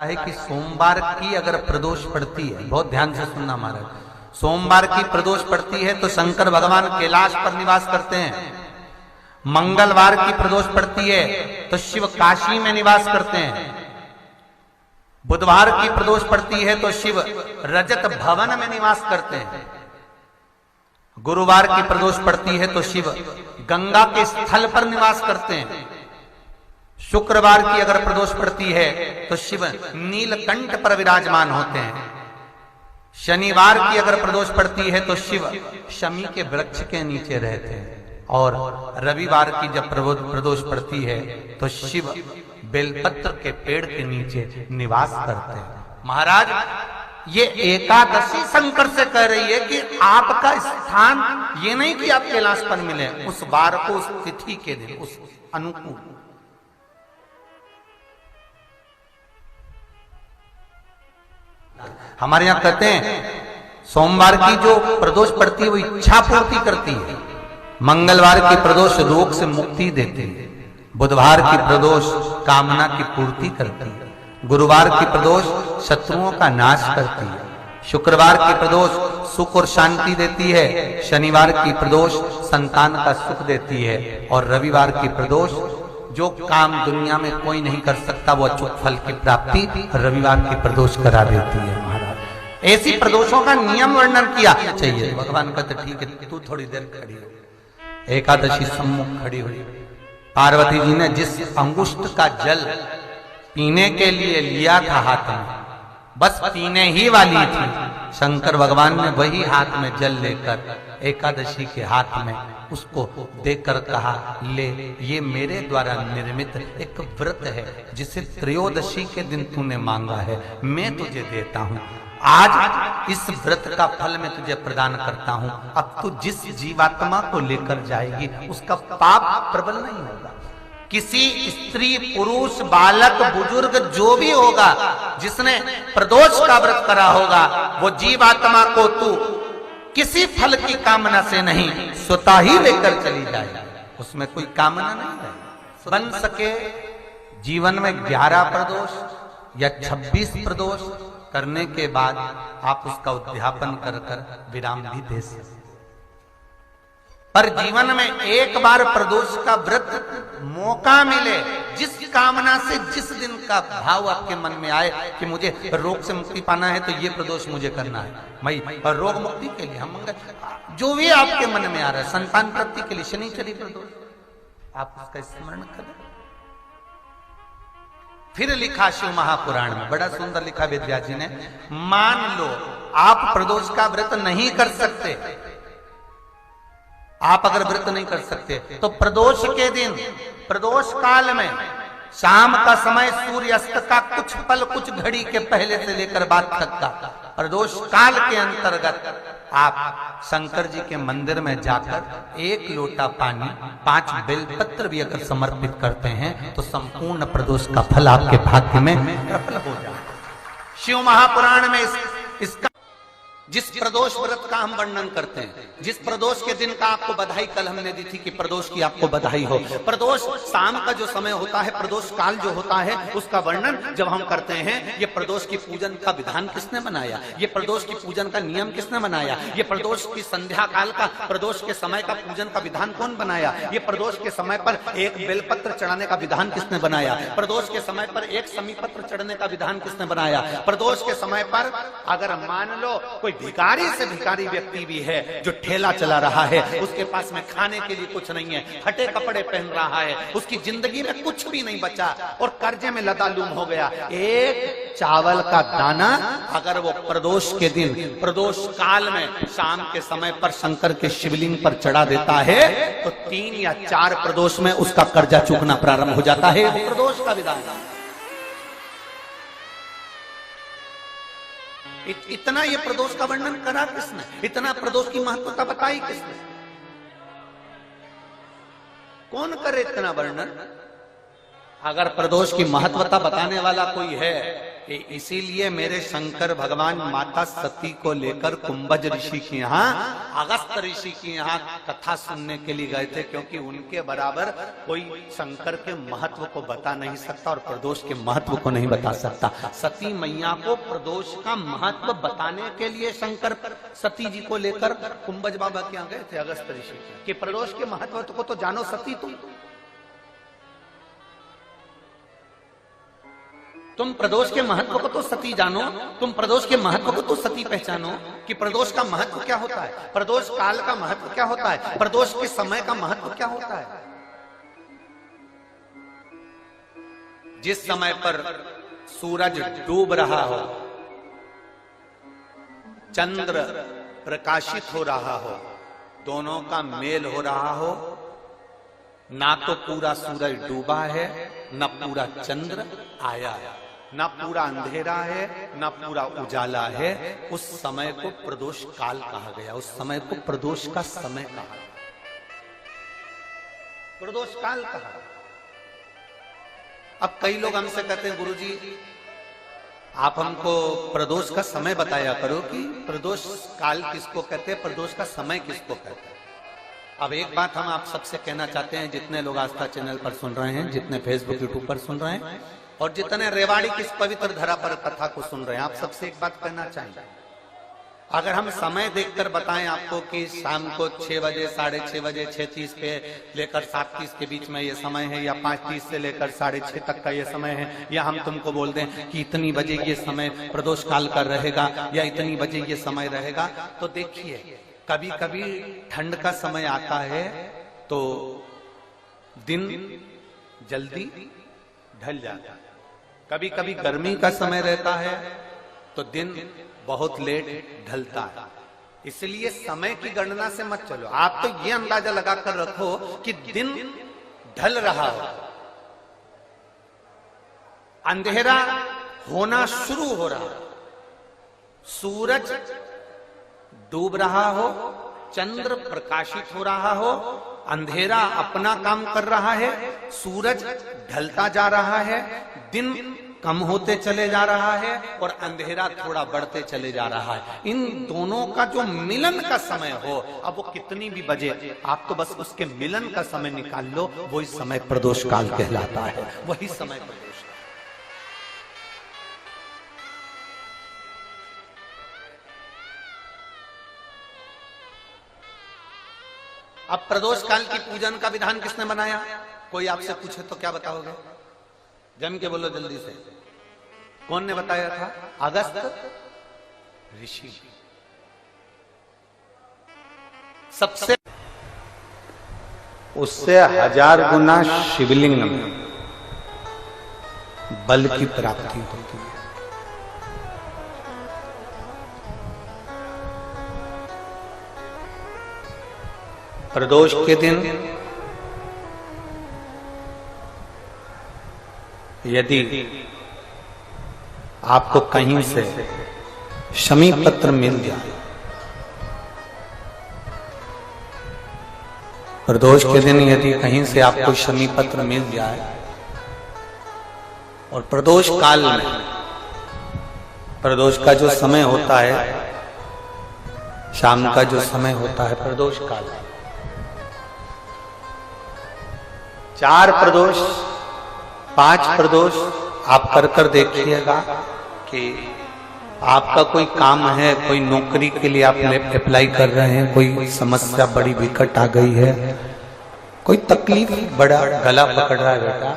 है कि सोमवार की अगर प्रदोष पड़ती है, बहुत ध्यान से सुनना महाराज, सोमवार की प्रदोष पड़ती है तो शंकर भगवान कैलाश पर निवास करते हैं। मंगलवार की प्रदोष पड़ती है तो शिव काशी में निवास करते हैं। बुधवार की प्रदोष पड़ती है तो शिव रजत भवन में निवास करते हैं। गुरुवार की प्रदोष पड़ती है तो शिव गंगा के स्थल पर निवास करते हैं। शुक्रवार की अगर प्रदोष पड़ती है तो शिव नीलकंठ पर विराजमान होते हैं। शनिवार की अगर प्रदोष पड़ती है तो शिव शमी के वृक्ष के नीचे रहते हैं। और रविवार की जब प्रदोष पड़ती है तो शिव बेलपत्र के पेड़ के नीचे निवास करते हैं। महाराज, ये एकादशी शंकर से कह रही है कि आपका स्थान ये नहीं कि आप कैलाश पर मिले, उस बार को, उस तिथि के दिन, उस अनुकूल। हमारे यहां कहते हैं सोमवार की जो प्रदोष पड़ती है वो इच्छा पूर्ति करती है। मंगलवार की प्रदोष रोग से मुक्ति देती है। बुधवार की प्रदोष कामना की पूर्ति करती है। गुरुवार की प्रदोष शत्रुओं का नाश करती है। शुक्रवार की प्रदोष सुख और शांति देती है। शनिवार की प्रदोष संतान का सुख देती है। और रविवार की प्रदोष जो काम दुनिया में कोई नहीं कर सकता वो अचूक फल की प्राप्ति रविवार की प्रदोष करा देती है। महाराज, ऐसी प्रदोषों का नियम वर्णन किया चाहिए। भगवान कहते ठीक है, तू थोड़ी देर खड़ी हो। एकादशी सम्मुख खड़ी हुई। पार्वती जी ने जिस अंगुष्ठ का जल पीने के लिए लिया था हाथ में, बस पीने ही वाली थी, शंकर भगवान ने वही हाथ में जल लेकर एकादशी के हाथ में उसको देकर कहा, ले, ये मेरे द्वारा निर्मित एक व्रत है जिसे त्रयोदशी के दिन तूने मांगा है, मैं तुझे देता हूं। आज इस व्रत का फल मैं तुझे प्रदान करता हूं। अब तू जिस जीवात्मा को लेकर जाएगी उसका पाप प्रबल नहीं होगा। किसी स्त्री, पुरुष, बालक, बुजुर्ग जो भी होगा जिसने प्रदोष का व्रत करा होगा वो जीवात्मा को तू किसी फल की कामना से नहीं, स्वतः ही लेकर चली जाए। उसमें कोई कामना नहीं है। बन सके जीवन में 11 प्रदोष या 26 प्रदोष करने के बाद आप उसका उद्यापन कर विराम भी दे सकते। पर जीवन में एक बार प्रदोष का व्रत मौका मिले, जिस कामना से, जिस दिन का भाव आपके मन में आए कि मुझे रोग से मुक्ति पाना है तो ये प्रदोष मुझे करना है, मैं और रोग मुक्ति के लिए, हम जो भी आपके मन में आ रहा है, संतान प्राप्ति के लिए शनिचरी प्रदोष, आप उसका स्मरण करें। फिर लिखा शिव महापुराण में, बड़ा सुंदर लिखा वेदव्यास जी ने, मान लो आप प्रदोष का व्रत नहीं कर सकते, आप अगर व्रत नहीं कर सकते तो प्रदोष के दिन, प्रदोष काल में शाम का समय, सूर्यास्त का कुछ पल, कुछ घड़ी के पहले से लेकर बाद तक का प्रदोष काल के अंतर्गत आप शंकर जी के मंदिर में जाकर 1 लोटा पानी, 5 बेलपत्र भी अगर समर्पित करते हैं तो संपूर्ण प्रदोष का फल आपके भाग्य में प्रबल हो जाए। शिव महापुराण में इसका जिस प्रदोष व्रत का हम वर्णन करते हैं, जिस प्रदोष के दिन का आपको बधाई कल हमने दी थी कि प्रदोष की आपको बधाई हो, प्रदोष शाम का जो समय होता है, प्रदोष काल जो होता है, उसका वर्णन जब हम करते हैं, ये प्रदोष की पूजन का विधान किसने बनाया, ये प्रदोष की पूजन का नियम किसने बनाया, ये प्रदोष की संध्या काल का, प्रदोष के समय का पूजन का विधान कौन बनाया, ये प्रदोष के समय पर 1 बेलपत्र चढ़ाने का विधान किसने बनाया, प्रदोष के समय पर 1 समीपत्र चढ़ने का विधान किसने बनाया, प्रदोष के समय पर अगर मान लो कोई भिखारी से भिखारी व्यक्ति भी है जो ठेला चला रहा है, उसके पास में खाने के लिए कुछ नहीं है, फटे कपड़े पहन रहा है, उसकी जिंदगी में कुछ भी नहीं बचा और कर्जे में लदालूम हो गया, एक चावल का दाना अगर वो प्रदोष के दिन, प्रदोष काल में शाम के समय पर शंकर के शिवलिंग पर चढ़ा देता है तो 3 या 4 प्रदोष में उसका कर्जा चूकना प्रारंभ हो जाता है। प्रदोष का विधान, इतना ये प्रदोष का वर्णन करा किसने, इतना प्रदोष की महत्वता बताई किसने, कौन करे इतना वर्णन। अगर प्रदोष की महत्वता बताने वाला कोई है इसीलिए मेरे शंकर भगवान माता सती को लेकर कुंभज ऋषि के यहाँ, अगस्त ऋषि के यहाँ कथा सुनने के लिए गए थे, क्योंकि उनके बराबर कोई शंकर के महत्व को बता नहीं सकता और प्रदोष के महत्व को नहीं बता सकता। सती मैया को प्रदोष का महत्व बताने के लिए शंकर सती जी को लेकर कुंभज बाबा के यहाँ गए थे, अगस्त ऋषि कि प्रदोष के महत्व को तो जानो सती, तुम प्रदोष के महत्व को तो सती जानो, तुम प्रदोष के महत्व को तो सती पहचानो कि प्रदोष का महत्व क्या होता है, प्रदोष काल का महत्व क्या होता है, प्रदोष के समय का महत्व क्या होता है। जिस समय पर सूरज डूब रहा हो, चंद्र प्रकाशित हो रहा हो, दोनों का मेल हो रहा हो, ना तो पूरा सूरज डूबा है, ना पूरा चंद्र आया है, ना पूरा अंधेरा है, ना पूरा उजाला है, उस समय को प्रदोष काल कहा गया, उस समय को प्रदोष का समय कहा, प्रदोष काल कहा। अब कई लोग हमसे कहते हैं गुरुजी आप हमको प्रदोष का समय बताया करो कि प्रदोष काल किसको कहते हैं, प्रदोष का समय किसको कहते हैं। अब एक बात हम आप सबसे कहना चाहते हैं, जितने लोग आस्था चैनल पर सुन रहे हैं, जितने फेसबुक यूट्यूब पर सुन रहे हैं और जितने रेवाड़ी की इस पवित्र धरा पर कथा को सुन रहे हैं, आप सबसे एक बात कहना चाहेंगे, अगर हम समय देखकर बताएं आपको कि शाम को 6 बजे, 6:30 बजे, 6:30 पे लेकर 7:30 के बीच में ये समय है, या 5:30 से लेकर 6:30 तक का ये समय है, या हम तुमको बोल दें कि इतनी बजे ये समय प्रदोष काल का रहेगा या इतनी बजे ये समय रहेगा, तो देखिए कभी कभी ठंड का समय आता है तो दिन जल्दी ढल जाता है, कभी कभी गर्मी का समय रहता है तो दिन बहुत लेट ढलता है। इसलिए समय की गणना से मत चलो, आप तो ये अंदाजा लगाकर रखो कि दिन ढल रहा हो, अंधेरा होना शुरू हो रहा, सूरज डूब रहा हो, चंद्र प्रकाशित हो रहा हो, अंधेरा अपना काम कर रहा है, सूरज ढलता जा रहा है, दिन कम होते चले जा रहा है और अंधेरा थोड़ा बढ़ते चले जा रहा है। इन दोनों का जो मिलन का समय हो, अब वो कितनी भी बजे, आप तो बस उसके मिलन का समय निकाल लो, वही समय प्रदोष काल कहलाता है, वही समय प्रदोष। अब प्रदोष काल की पूजन का विधान किसने बनाया, कोई आपसे पूछे तो क्या बताओगे, जम के बोलो जल्दी से, कौन ने बताया था, अगस्त ऋषि। सबसे उससे 1000 गुना शिवलिंग में बल की प्राप्ति होती है। प्रदोष के दिन यदि आपको कहीं से शमी पत्र मिल जाए, प्रदोष के दिन यदि कहीं से आपको शमी पत्र मिल जाए और प्रदोष काल में, प्रदोष का जो समय होता है, शाम का जो समय होता है प्रदोष काल, 4 प्रदोष 5 प्रदोष आप कर देखिएगा कि आपका कोई काम है, कोई नौकरी के लिए आप अप्लाई कर रहे हैं, कोई समस्या बड़ी विकट आ गई है, कोई तकलीफ, बड़ा गला पकड़ रहा है बेटा,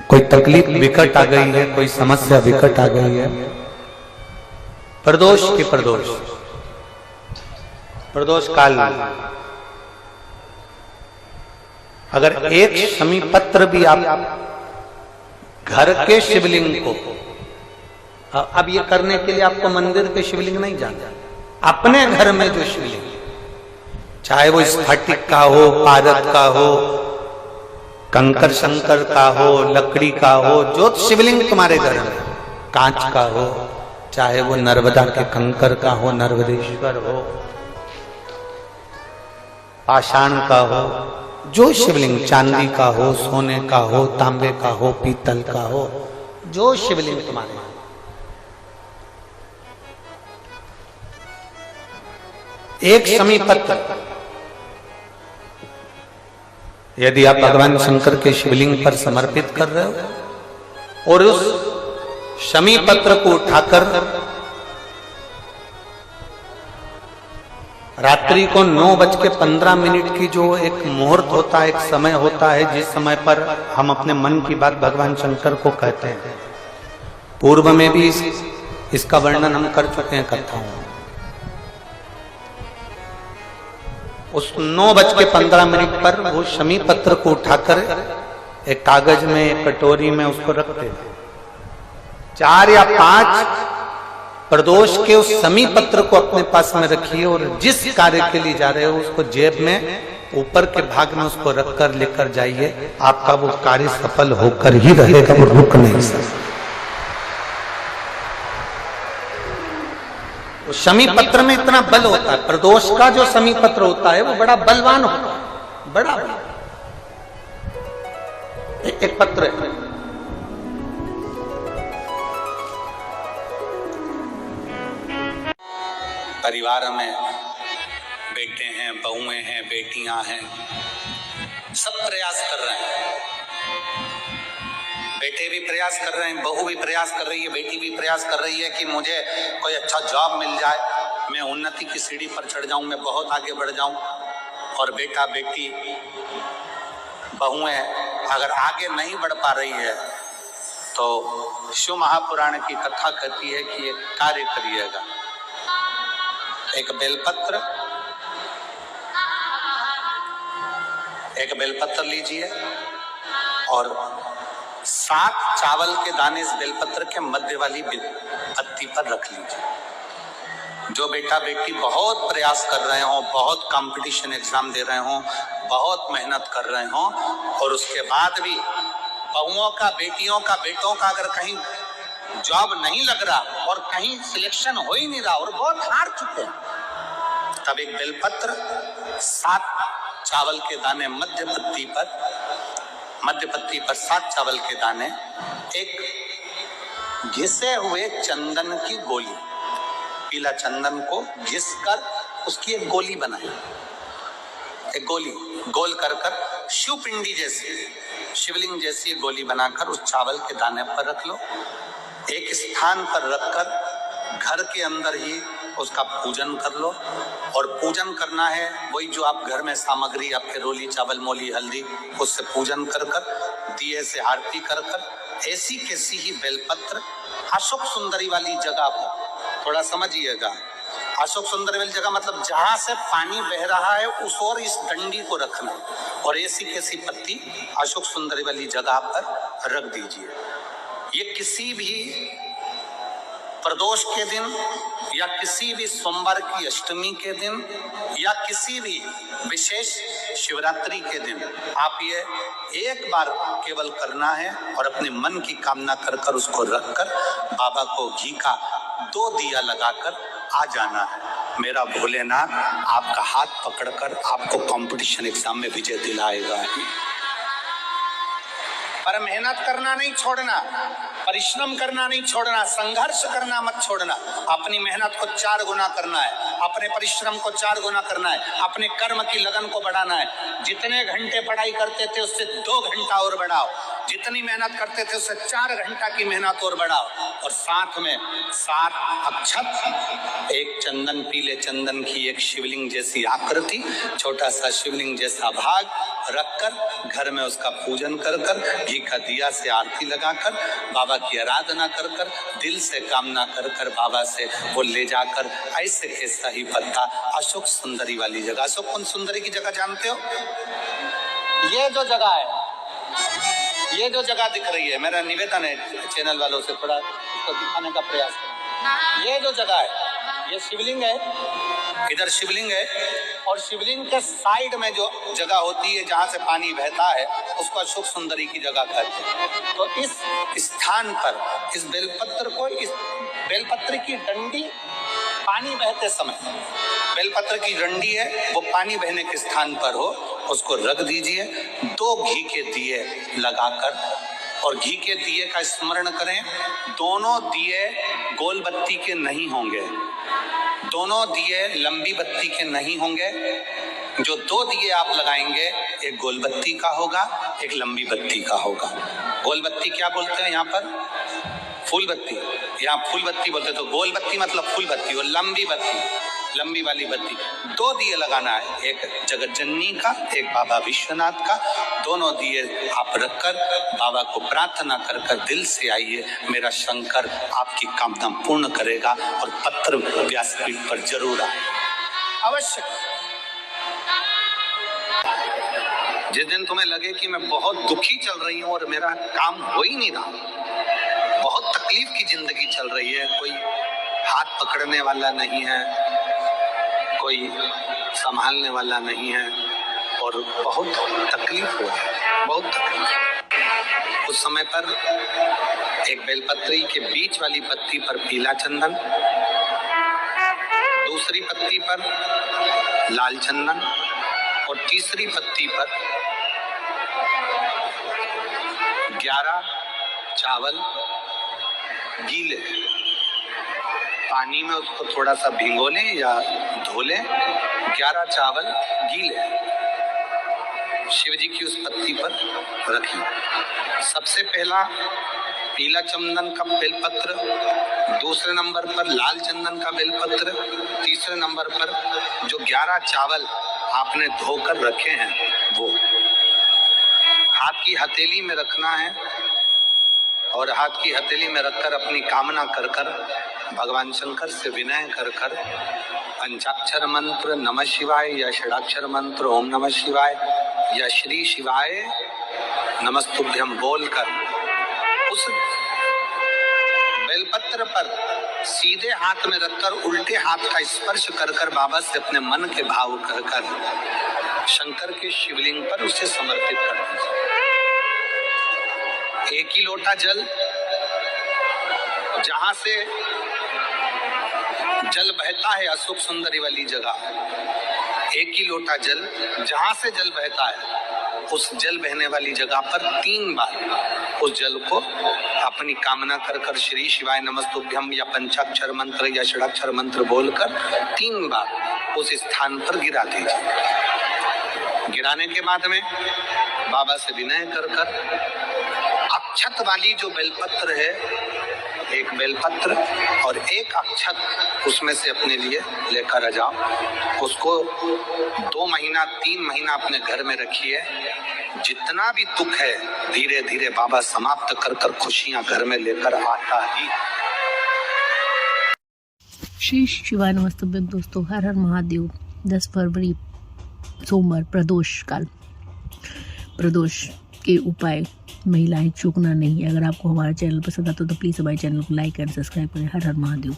कोई तकलीफ विकट आ गई है, कोई समस्या विकट आ गई है, प्रदोष के प्रदोष काल में अगर एक शमी पत्र भी आप घर के शिवलिंग को, अब ये करने के लिए आपको मंदिर पे शिवलिंग नहीं जाना, अपने घर में जो शिवलिंग, चाहे वो स्फटिक का हो, पारद का हो, कंकर शंकर का हो, लकड़ी का हो, जो शिवलिंग तुम्हारे घर में, कांच का हो, चाहे वो नर्मदा के कंकर का हो, नर्मदेश्वर हो, पाषाण का हो, जो शिवलिंग चांदी का हो, सोने का हो, तांबे का हो, पीतल का हो, जो शिवलिंग तुम्हारे, एक शमी पत्र यदि आप भगवान शंकर के शिवलिंग पर समर्पित कर रहे हो और उस शमी पत्र को उठाकर रात्रि को 9:15 की जो एक मुहूर्त होता है, एक समय होता है जिस समय पर हम अपने मन की बात भगवान शंकर को कहते हैं, पूर्व में भी इसका वर्णन हम कर चुके हैं कथाओं में। उस 9:15 पर वो शमी पत्र को उठाकर एक कागज में, एक कटोरी में उसको रखते हैं। 4 या 5 प्रदोष के उस शमी पत्र को अपने पास में रखिए और जिस कार्य के लिए जा रहे हो उसको जेब में ऊपर के भाग में उसको रखकर लेकर जाइए। आपका वो कार्य सफल होकर ही रहेगा, वो रुक नहीं सकता। शमी पत्र में इतना बल होता है, प्रदोष का जो शमी पत्र होता है वो बड़ा बलवान होता है, बड़ा एक पत्र है। परिवार में बेटे हैं, बहुएं हैं, बेटियां हैं, सब प्रयास कर रहे हैं। बेटे भी प्रयास कर रहे हैं, बहू भी प्रयास कर रही है, बेटी भी प्रयास कर रही है कि मुझे कोई अच्छा जॉब मिल जाए, मैं उन्नति की सीढ़ी पर चढ़ जाऊं, मैं बहुत आगे बढ़ जाऊं। और बेटा बेटी बहुएं अगर आगे नहीं बढ़ पा रही है तो शिव महापुराण की कथा कहती है कि एक कार्य करिएगा। एक बेलपत्र लीजिए और 7 चावल के दाने इस बेलपत्र के मध्य वाली पत्ती पर रख लीजिए। जो बेटा बेटी बहुत प्रयास कर रहे हो, बहुत कंपटीशन एग्जाम दे रहे हो, बहुत मेहनत कर रहे हो और उसके बाद भी बहुओं का, बेटियों का, बेटों का अगर कहीं जॉब नहीं लग रहा और कहीं सिलेक्शन हो ही नहीं रहा और बहुत हार चुके हैं, तब एक बेलपत्र 7 चावल के दाने मध्य पत्ती पर 7 चावल के दाने, एक घिसे हुए चंदन की गोली, पीला चंदन को घिसकर उसकी एक गोली बनाई। एक गोली गोल कर शिवपिंडी जैसी, शिवलिंग जैसी गोली बनाकर उस चावल के दाने पर रख लो। एक स्थान पर रखकर घर के अंदर ही उसका पूजन कर लो। और पूजन करना है वही जो आप घर में सामग्री, आपके रोली, चावल, मोली, हल्दी, उससे पूजन कर दिए से आरती कर ऐसी कैसी ही बेलपत्र अशोक सुंदरी वाली जगह पर, थोड़ा समझिएगा, अशोक सुंदरी वाली जगह मतलब जहां से पानी बह रहा है उस और इस डंडी को रखना और ऐसी कैसी पत्ती अशोक सुंदरी वाली जगह पर रख दीजिए। ये किसी भी प्रदोष के दिन या किसी भी सोमवार की अष्टमी के दिन या किसी भी विशेष शिवरात्रि के दिन आप ये एक बार केवल करना है और अपने मन की कामना कर उसको रखकर बाबा को घी का 2 दिया लगाकर आ जाना है। मेरा भोलेनाथ आपका हाथ पकड़कर आपको कंपटीशन एग्जाम में विजय दिलाएगा। पर मेहनत करना नहीं छोड़ना, परिश्रम करना नहीं छोड़ना, संघर्ष करना मत छोड़ना। अपनी मेहनत को 4 गुना करना है, अपने परिश्रम को 4 गुना करना है, अपने कर्म की लगन को बढ़ाना है। जितने घंटे पढ़ाई करते थे उससे 2 घंटा और बढ़ाओ, जितनी मेहनत करते थे उससे 4 घंटा की मेहनत और बढ़ाओ। और साथ में 7 अक्षत, एक चंदन, पीले चंदन की एक शिवलिंग जैसी आकृति, छोटा सा शिवलिंग जैसा भाग रखकर घर में उसका पूजन कर घी का दिया से आरती लगाकर बाबा की आराधना कर दिल से कामना कर बाबा से वो ले जाकर ऐसे कैसा ही पत्ता अशोक सुंदरी वाली जगह, अशोक कुंज सुंदरी की जगह जानते हो, ये जो जगह है, ये जो जगह दिख रही है, मेरा निवेदन है चैनल वालों से थोड़ा उसको दिखाने का प्रयास करें। ये जो जगह है ये शिवलिंग है, इधर शिवलिंग है और शिवलिंग के साइड में जो जगह होती है जहां से पानी बहता है उसको अशोक सुंदरी की जगह कहते हैं। तो इस स्थान पर इस बेलपत्र को, इस बेलपत्र की डंडी पानी बहते समय, बेलपत्र की डंडी है वो पानी बहने के स्थान पर हो, उसको रख दीजिए। 2 घी के दिए लगाकर और घी के दिए का स्मरण करें। दोनों दिए गोल बत्ती के नहीं होंगे, दोनों दिए लंबी बत्ती के नहीं होंगे। जो दो दिए आप लगाएंगे, एक गोल बत्ती का होगा, एक लंबी बत्ती का होगा। गोल बत्ती क्या बोलते हैं यहाँ पर? फूल बत्ती। यहाँ फूल बत्ती बोलते, तो गोल बत्ती मतलब फूल बत्ती, और लंबी बत्ती लंबी वाली बत्ती। दो दिए लगाना है, एक जगत जननी का, एक बाबा विश्वनाथ का। दोनों दिए आप रखकर बाबा को प्रार्थना कर कर दिल से आइए, मेरा शंकर आपकी कामना पूर्ण करेगा। और पत्र व्यासपीठ पर जरूर आए, अवश्य। जिस दिन तुम्हें लगे कि मैं बहुत दुखी चल रही हूँ और मेरा काम हो ही नहीं रहा, बहुत तकलीफ की जिंदगी चल रही है, कोई हाथ पकड़ने वाला नहीं है, कोई संभालने वाला नहीं है, और बहुत तकलीफ हो है, बहुत तकलीफ। उस समय पर एक बेलपत्री के बीच वाली पत्ती पर पीला चंदन, दूसरी पत्ती पर लाल चंदन, और तीसरी पत्ती पर 11 चावल गीले पानी में उसको थोड़ा सा भिगो लें या धो लें। 11 चावल गीले शिव जी की उस पत्ती पर रखिए। सबसे पहला पीला चंदन का बेलपत्र, दूसरे नंबर पर लाल चंदन का बेलपत्र, तीसरे नंबर पर जो 11 चावल आपने धोकर रखे हैं वो हाथ की हथेली में रखना है। और हाथ की हथेली में रखकर अपनी कामना कर कर भगवान शंकर से विनय कर कर पंचाक्षर मंत्र नमः शिवाय या षडाक्षर मंत्र ओम नमः शिवाय या श्री शिवाय नमस्तुभ्यम बोलकर उस बेलपत्र पर सीधे हाथ में रखकर उल्टे हाथ का स्पर्श कर कर बाबा से अपने मन के भाव कर कर शंकर के शिवलिंग पर उसे समर्पित कर दीजिए। एक ही लोटा जल, जहां से जल बहता है अशोक सुंदरी वाली जगह, एक ही लोटा जल जहां से जल बहता है उस जल बहने वाली जगह पर 3 बार उस जल को अपनी कामना कर कर श्री शिवाय नमस्तुभ्यम या पंचाक्षर मंत्र या षडाक्षर मंत्र बोलकर 3 बार उस स्थान पर गिरा दीजिए। गिराने के बाद में बाबा से विनय कर कर अक्षत वाली जो बेलपत्र है, एक बेलपत्र और एक अक्षत उसमें से अपने लिए लेकर आ जाओ। उसको 2 महीना 3 महीना अपने घर में रखिए। जितना भी दुख है धीरे धीरे बाबा समाप्त कर कर खुशियां घर में लेकर आता ही। श्री शिवाय नमस्तुभ्यम। दोस्तों, हर हर महादेव। 10 फरवरी सोमवार प्रदोष काल। प्रदोष के उपाय महिलाएं चूकना नहीं। अगर आपको हमारा चैनल पसंद आता तो प्लीज़ हमारे चैनल को लाइक एंड सब्सक्राइब करें। हर हर महादेव।